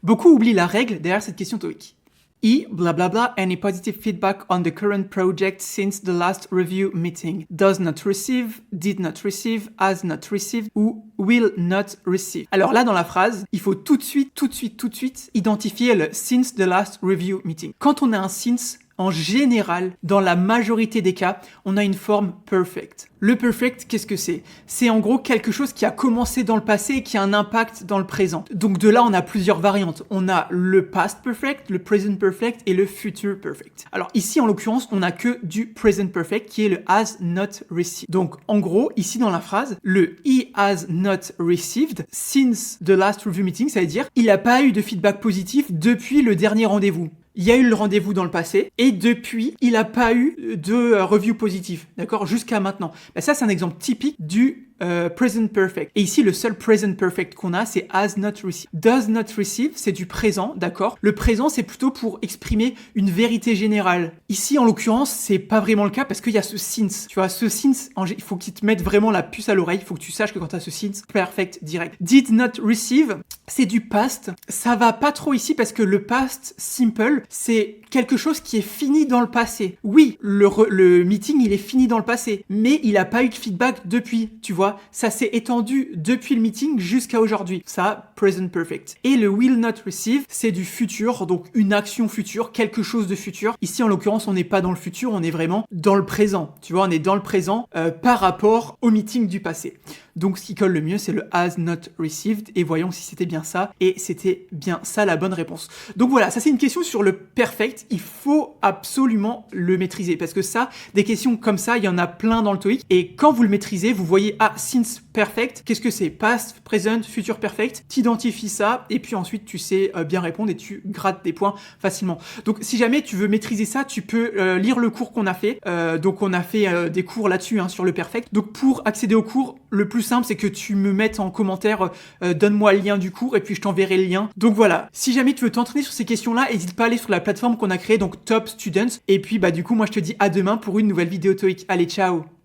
Beaucoup oublient la règle derrière cette question TOEIC. E, blah blah blah, any positive feedback on the current project since the last review meeting. Does not receive, did not receive, has not received ou will not receive. Alors là, dans la phrase, il faut tout de suite identifier le since the last review meeting. Quand on a un since, en général, dans la majorité des cas, on a une forme perfect. Le perfect, qu'est-ce que c'est? C'est en gros quelque chose qui a commencé dans le passé et qui a un impact dans le présent. Donc de là, on a plusieurs variantes. On a le past perfect, le present perfect et le future perfect. Alors ici, en l'occurrence, on n'a que du present perfect qui est le has not received. Donc en gros, ici dans la phrase, le he has not received since the last review meeting, ça veut dire il n'a pas eu de feedback positif depuis le dernier rendez-vous. Il y a eu le rendez-vous dans le passé et depuis, il n'a pas eu de review positif, d'accord, jusqu'à maintenant. Ben ça, c'est un exemple typique du present perfect. Et ici, le seul present perfect qu'on a, c'est has not received. Does not receive, c'est du présent, d'accord. Le présent, c'est plutôt pour exprimer une vérité générale. Ici, en l'occurrence, c'est pas vraiment le cas parce qu'il y a ce since. Tu vois, ce since, il faut qu'il te mette vraiment la puce à l'oreille. Il faut que tu saches que quand tu as ce since, perfect direct. Did not receive, c'est du past. Ça va pas trop ici parce que le past simple, c'est quelque chose qui est fini dans le passé. Oui, le meeting, il est fini dans le passé, mais il a pas eu de feedback depuis, tu vois. Ça s'est étendu depuis le meeting jusqu'à aujourd'hui. Ça, present perfect. Et le will not receive, c'est du futur, donc une action future, quelque chose de futur. Ici, en l'occurrence, on n'est pas dans le futur, on est vraiment dans le présent. Tu vois, on est dans le présent par rapport au meeting du passé. Donc, ce qui colle le mieux, c'est le has not received. Et voyons si c'était bien ça. Et c'était bien ça la bonne réponse. Donc voilà, ça c'est une question sur le perfect. Il faut absolument le maîtriser. Parce que ça, des questions comme ça, il y en a plein dans le TOEIC. Et quand vous le maîtrisez, vous voyez, since perfect, qu'est-ce que c'est? Past, present, future perfect. T'identifies ça. Et puis ensuite, tu sais bien répondre et tu grattes des points facilement. Donc, si jamais tu veux maîtriser ça, tu peux lire le cours qu'on a fait. Donc, on a fait des cours là-dessus sur le perfect. Donc, pour accéder au cours, le plus simple, c'est que tu me mettes en commentaire donne-moi le lien du cours et puis je t'enverrai le lien. Donc voilà, si jamais tu veux t'entraîner sur ces questions-là, n'hésite pas à aller sur la plateforme qu'on a créée, donc Top Students. Et puis du coup, moi je te dis à demain pour une nouvelle vidéo TOEIC. Allez, ciao!